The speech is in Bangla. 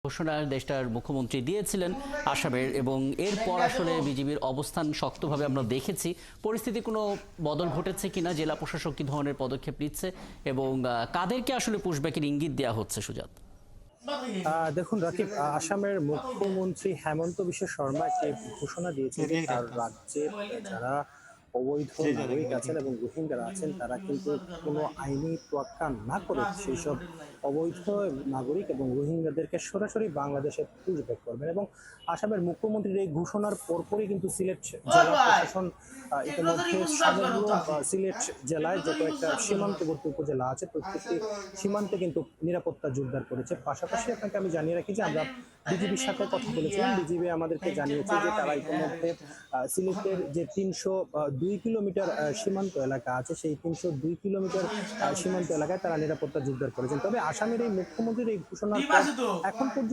ঘোষণা দেশটার মুখ্যমন্ত্রী দিয়েছিলেন আসামের, এবং এরপর আসলে বিজিবির অবস্থান শক্তভাবে আমরা দেখেছি। পরিস্থিতি কোনো বদল ঘটেছে কিনা, জেলা প্রশাসক কি ধরনের পদক্ষেপ নিচ্ছে এবং কাদেরকে আসলে পুশব্যাকের ইঙ্গিত দেওয়া হচ্ছে সুজাত? দেখুন রাকিব, আসামের মুখ্যমন্ত্রী হেমন্ত বিশ্ব শর্মা একটি ঘোষণা দিয়েছেন যে তার রাজ্যে যারা অবৈধ নাগরিক আছেন এবং রোহিঙ্গারা আছেন তারা কিন্তু কোনো আইনি তোয়াক্কা না করে সেই সব অবৈধ নাগরিক এবং রোহিঙ্গাদেরকে সরাসরি বাংলাদেশে পুশব্যাক করবেন। এবং আসামের মুখ্যমন্ত্রীর এই ঘোষণার পরপরই কিন্তু সিলেট জেলা প্রশাসন ইতিমধ্যে সমগ্র সিলেট জেলায় যত একটা সীমান্তবর্তী উপজেলা আছে প্রত্যেকটি সীমান্তে কিন্তু নিরাপত্তা জোরদার করেছে। পাশাপাশি আপনাকে আমি জানিয়ে রাখি যে আমরা বিজিবির সাথে কথা বলেছিলাম, বিজিবি আমাদেরকে জানিয়েছে যে তারা ইতিমধ্যে সিলেটের যে ৩০২ কিলোমিটার সীমান্ত এলাকা আছে সেই ৩০২ কিলোমিটার সীমান্ত এলাকায় তারা নিরাপত্তা জোরদার করেছেন। তবে আসামের এই মুখ্যমন্ত্রীর এই ঘোষণার পর এখন পর্যন্ত